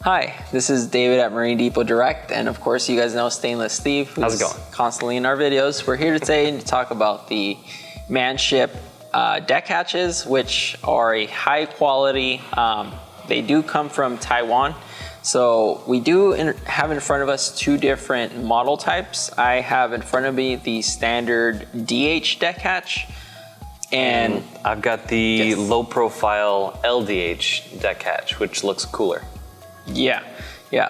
Hi, this is David at Marine Depot Direct, and of course you guys know Stainless Steve, who's How's it going? constantly in our videos. We're here today to talk about the Manship deck hatches, which are a high quality. They do come from Taiwan. So we do have in front of us two different model types. I have in front of me the standard DH deck hatch, and I've got the low profile LDH deck hatch, which looks cooler. Yeah.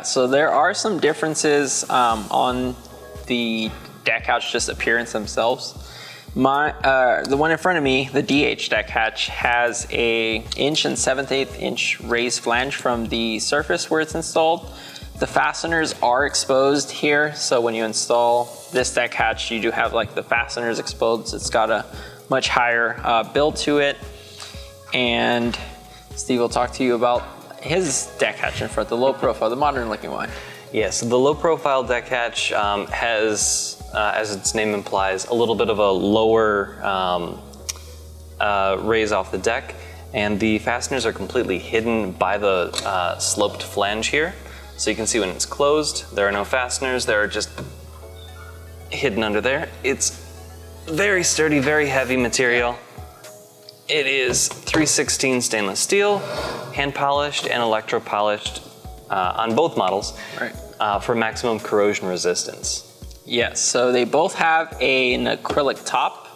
So there are some differences on the deck hatch, just appearance themselves. The one in front of me, the DH deck hatch, has a 1 7/8 inch raised flange from the surface where it's installed. The fasteners are exposed here, so when you install this deck hatch, you do have like the fasteners exposed. It's got a much higher build to it, and Steve will talk to you about his deck hatch in front, the low profile, the modern looking one. Yeah, so the low profile deck hatch has, as its name implies, a little bit of a lower raise off the deck, and the fasteners are completely hidden by the sloped flange here. So you can see when it's closed, there are no fasteners, they're just hidden under there. It's very sturdy, very heavy material. It is 316 stainless steel, hand polished and electro polished on both models, right, for maximum corrosion resistance. Yes, so they both have an acrylic top.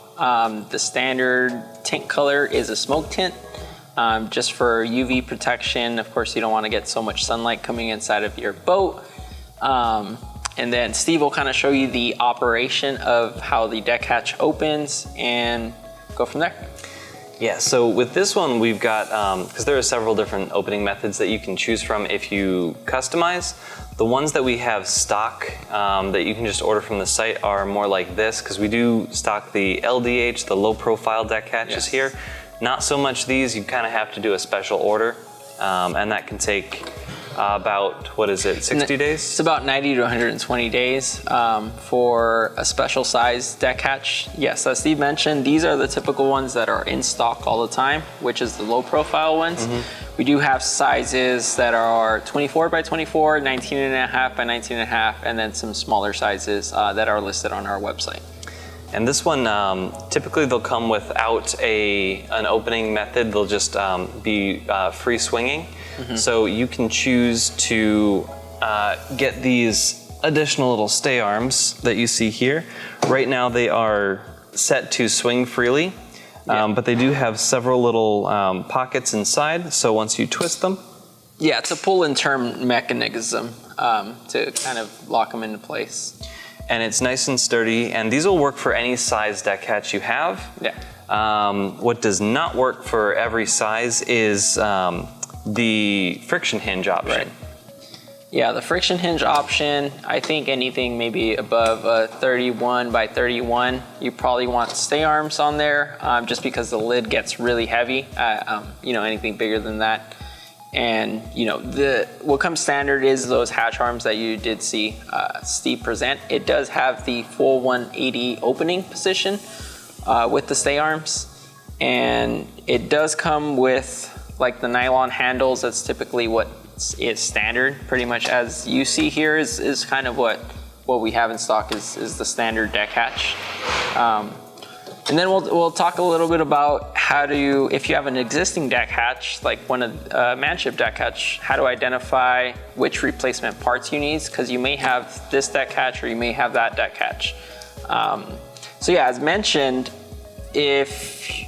The standard tint color is a smoke tint, just for UV protection. Of course, you don't want to get so much sunlight coming inside of your boat. And then Steve will kind of show you the operation of how the deck hatch opens and go from there. Yeah, so with this one we've got, because there are several different opening methods that you can choose from if you customize. The ones that we have stock that you can just order from the site are more like this, because we do stock the LDH, the low profile deck hatches here. Not so much these, you kind of have to do a special order, and that can take about, 60 days? It's about 90 to 120 days for a special size deck hatch. Yes, as Steve mentioned, these are the typical ones that are in stock all the time, which is the low profile ones. We do have sizes that are 24 by 24, 19 and a half by 19 and a half, and then some smaller sizes that are listed on our website. And this one, typically they'll come without an opening method. They'll just be free swinging. So you can choose to get these additional little stay arms that you see here. Right now they are set to swing freely, but they do have several little pockets inside. So once you twist them. Yeah, it's a pull and turn mechanism to kind of lock them into place. And it's nice and sturdy, and these will work for any size deck hatch you have. What does not work for every size is the friction hinge option. Right. Yeah, the friction hinge option, I think anything maybe above a 31 by 31, you probably want stay arms on there, just because the lid gets really heavy. Anything bigger than that. And what comes standard is those hatch arms that you did see Steve present. It does have the full 180 opening position with the stay arms, and it does come with like the nylon handles. That's typically what is standard. Pretty much as you see here is kind of what we have in stock is the standard deck hatch. And then we'll talk a little bit about if you have an existing deck hatch, like a Manship deck hatch, how to identify which replacement parts you need, because you may have this deck hatch or you may have that deck hatch. So yeah, as mentioned, if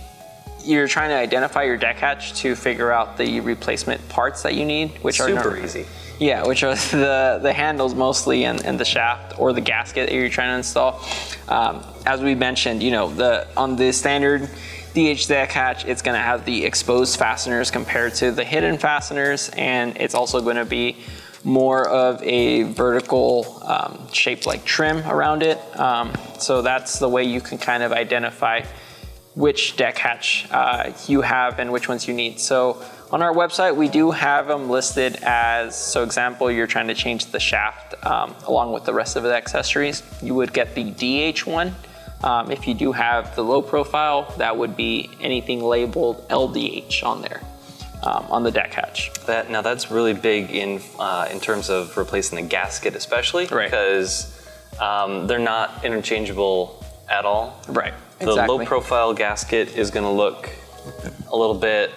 you're trying to identify your deck hatch to figure out the replacement parts that you need, which are super easy. Yeah, which are the handles mostly and the shaft or the gasket that you're trying to install. As we mentioned, on the standard DH deck hatch, it's going to have the exposed fasteners compared to the hidden fasteners, and it's also going to be more of a vertical shaped like trim around it. So that's the way you can kind of identify which deck hatch you have and which ones you need. So on our website, we do have them listed as, so example, you're trying to change the shaft along with the rest of the accessories, you would get the DH one. If you do have the low profile, that would be anything labeled LDH on there. on the deck hatch. Now that's really big in terms of replacing the gasket, especially because they're not interchangeable at all. Right. The Exactly. low profile gasket is going to look a little bit.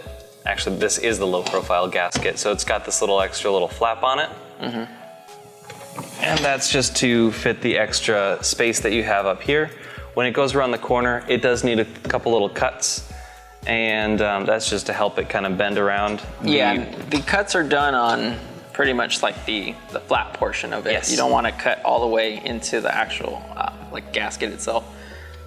Actually, this is the low profile gasket, so it's got this extra little flap on it. And that's just to fit the extra space that you have up here. When it goes around the corner, it does need a couple little cuts, and that's just to help it kind of bend around. The cuts are done on pretty much like the flat portion of it. Yes. You don't want to cut all the way into the actual gasket itself.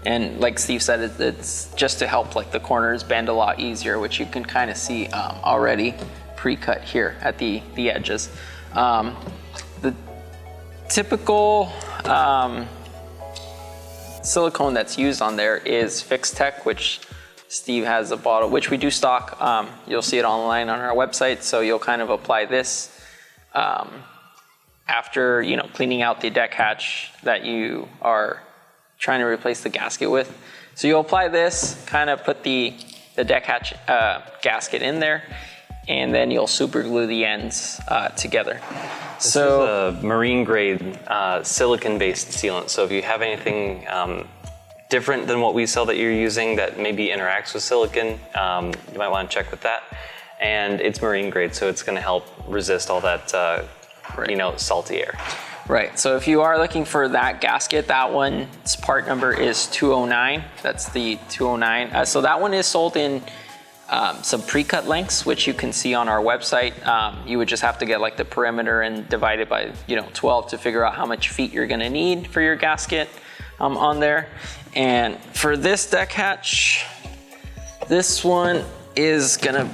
And like Steve said, it's just to help like the corners bend a lot easier, which you can kind of see already pre-cut here at the edges. The typical silicone that's used on there is Fixtech, which Steve has a bottle, which we do stock. You'll see it online on our website. So you'll kind of apply this after cleaning out the deck hatch that you are trying to replace the gasket with. So you'll apply this, kind of put the deck hatch gasket in there, and then you'll super glue the ends together. This is a marine grade silicon based sealant. So if you have anything different than what we sell that you're using that maybe interacts with silicon, you might want to check with that. And it's marine grade, so it's going to help resist all that salty air. Right, so if you are looking for that gasket, that one's part number is 209. That's the 209. So that one is sold in some pre-cut lengths, which you can see on our website. You would just have to get like the perimeter and divide it by 12 to figure out how much feet you're going to need for your gasket on there. And for this deck hatch, this one is going to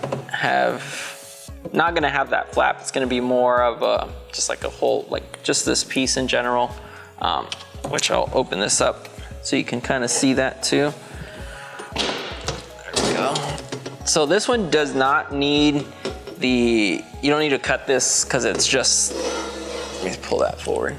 not going to have that flap. It's going to be more of just like a whole, like just this piece in general, which I'll open this up so you can kind of see that too. There we go. So this one does not need you don't need to cut this because it's just, let me pull that forward.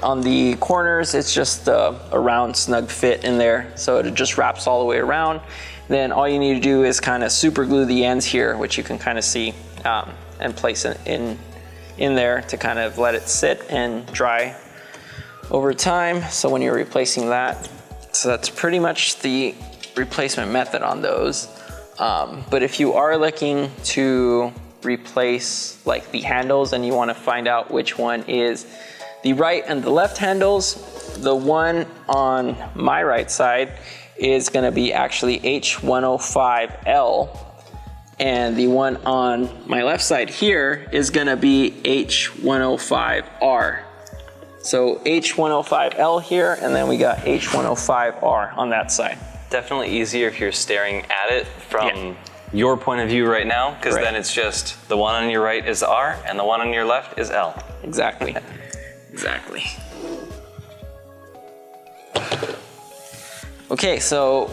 On the corners, it's just a round snug fit in there. So it just wraps all the way around. Then all you need to do is kind of super glue the ends here, which you can kind of see, and place it in there to kind of let it sit and dry over time. So when you're replacing that, so that's pretty much the replacement method on those. But if you are looking to replace like the handles and you want to find out which one is the right and the left handles, the one on my right side is going to be actually H105L, and the one on my left side here is going to be H105R. So H105L here, and then we got H105R on that side. Definitely easier if you're staring at it from your point of view right now, because then it's just the one on your right is R and the one on your left is L. Exactly. Exactly. Okay, so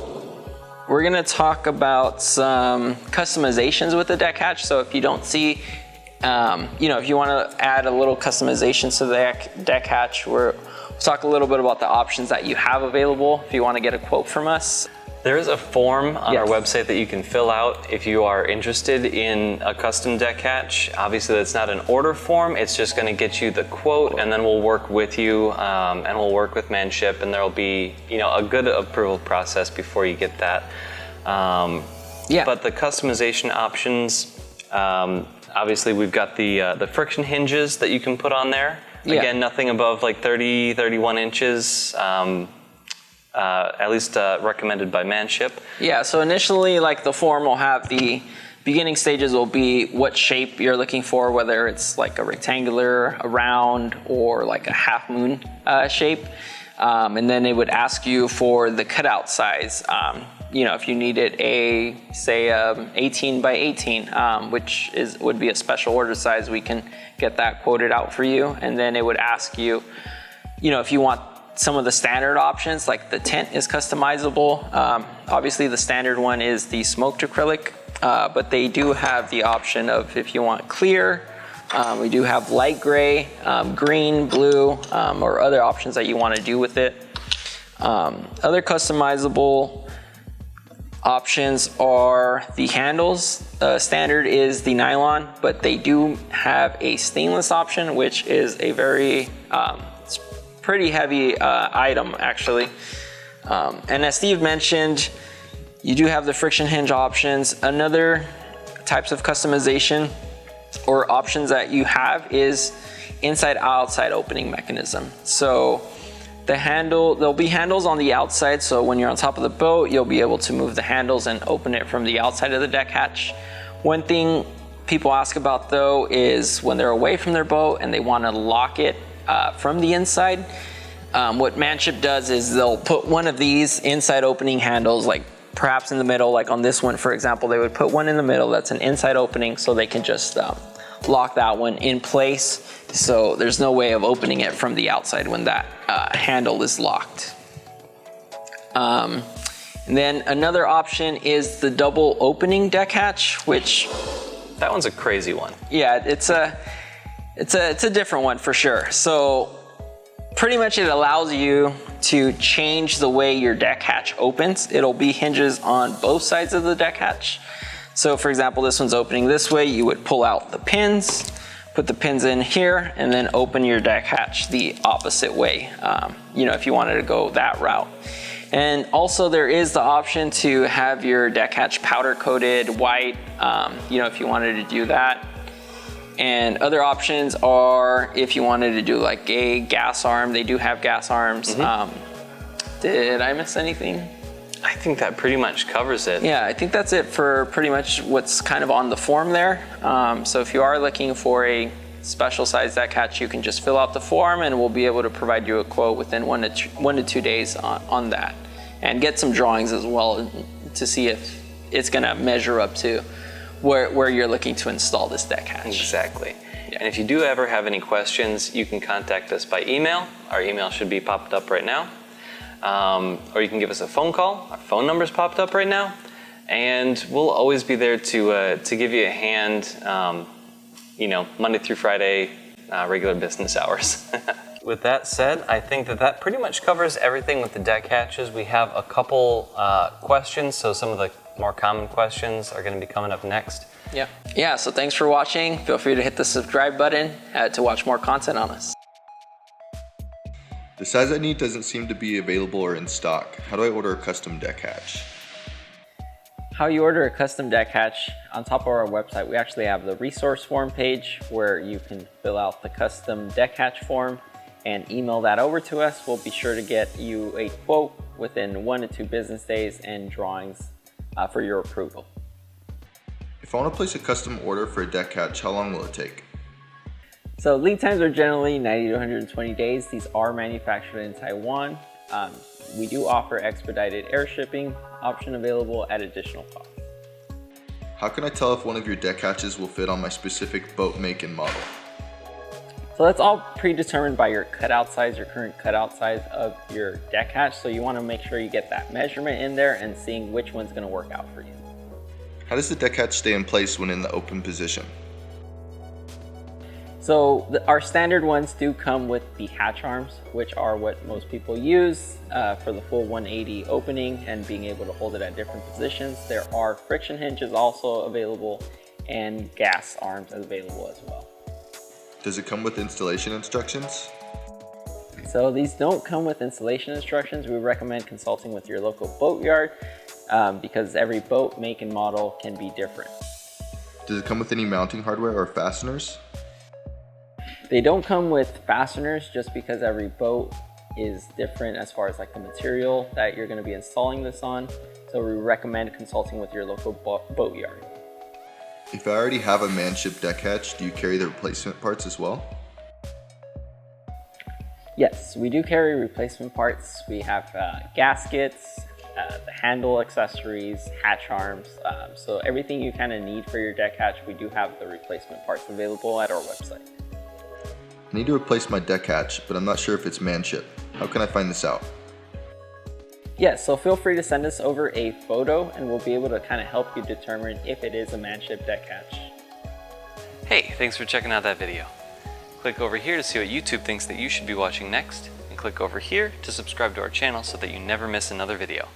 we're gonna talk about some customizations with the deck hatch. So if you don't see, if you wanna add a little customizations to the deck hatch, we'll talk a little bit about the options that you have available if you wanna get a quote from us. There is a form on our website that you can fill out if you are interested in a custom deck hatch. Obviously, that's not an order form. It's just going to get you the quote, and then we'll work with you, and we'll work with Manship, and there'll be a good approval process before you get that. But the customization options, obviously, we've got the friction hinges that you can put on there. Again, nothing above like 30, 31 inches. At least recommended by Manship. Yeah, so initially, like the form will have the beginning stages will be what shape you're looking for, whether it's like a rectangular, a round, or like a half moon shape. And then it would ask you for the cutout size. If you needed say 18 by 18, which would be a special order size, we can get that quoted out for you. And then it would ask you, if you want some of the standard options, like the tint is customizable. Obviously the standard one is the smoked acrylic, but they do have the option of if you want clear, we do have light gray, green, blue, or other options that you want to do with it. Other customizable options are the handles. Standard is the nylon, but they do have a stainless option, which is a very it's pretty heavy item actually. And as Steve mentioned, you do have the friction hinge options. Another types of customization or options that you have is inside-outside opening mechanism. So the handle, there'll be handles on the outside, so when you're on top of the boat, you'll be able to move the handles and open it from the outside of the deck hatch. One thing people ask about though is when they're away from their boat and they want to lock it from the inside, what Manship does is they'll put one of these inside opening handles, like perhaps in the middle, like on this one for example, they would put one in the middle that's an inside opening so they can just lock that one in place, so there's no way of opening it from the outside when that handle is locked. And then another option is the double opening deck hatch, which That one's a crazy one. yeah, it's a different one for sure. So pretty much it allows you to change the way your deck hatch opens. It'll be hinges on both sides of the deck hatch. So for example, this one's opening this way, you would pull out the pins, put the pins in here, and then open your deck hatch the opposite way, if you wanted to go that route. And also there is the option to have your deck hatch powder coated white, if you wanted to do that. And other options are if you wanted to do like a gas arm, they do have gas arms. Did I miss anything? I think that pretty much covers it. Yeah, I think that's it for pretty much what's kind of on the form there. So if you are looking for a special size deck hatch, you can just fill out the form and we'll be able to provide you a quote within 1 to 2 days on that. And get some drawings as well to see if it's gonna measure up to where you're looking to install this deck hatch. Exactly. Yeah. And if you do ever have any questions, you can contact us by email. Our email should be popped up right now. Or you can give us a phone call. Our phone number's popped up right now. And we'll always be there to give you a hand, Monday through Friday, regular business hours. With that said, I think that pretty much covers everything with the deck hatches. We have a couple questions, so some of the more common questions are going to be coming up next. Yeah, so thanks for watching. Feel free to hit the subscribe button to watch more content on us. The size I need doesn't seem to be available or in stock. How do I order a custom deck hatch? How you order a custom deck hatch, on top of our website, we actually have the resource form page where you can fill out the custom deck hatch form and email that over to us. We'll be sure to get you a quote within 1 to 2 business days and drawings for your approval. If I want to place a custom order for a deck hatch, how long will it take? So lead times are generally 90 to 120 days. These are manufactured in Taiwan. We do offer expedited air shipping option available at additional cost. How can I tell if one of your deck hatches will fit on my specific boat make and model? So that's all predetermined by your cutout size, your current cutout size of your deck hatch. So you want to make sure you get that measurement in there and seeing which one's going to work out for you. How does the deck hatch stay in place when in the open position? So our standard ones do come with the hatch arms, which are what most people use for the full 180 opening and being able to hold it at different positions. There are friction hinges also available and gas arms available as well. Does it come with installation instructions? So these don't come with installation instructions. We recommend consulting with your local boatyard because every boat make and model can be different. Does it come with any mounting hardware or fasteners? They don't come with fasteners just because every boat is different as far as like the material that you're going to be installing this on. So we recommend consulting with your local boatyard. If I already have a Manship deck hatch, do you carry the replacement parts as well? Yes, we do carry replacement parts. We have gaskets, the handle accessories, hatch arms. So everything you kind of need for your deck hatch, we do have the replacement parts available at our website. I need to replace my deck hatch, but I'm not sure if it's Manship. How can I find this out? Yes, so feel free to send us over a photo and we'll be able to kind of help you determine if it is a Manship deck hatch. Hey, thanks for checking out that video. Click over here to see what YouTube thinks that you should be watching next, and click over here to subscribe to our channel so that you never miss another video.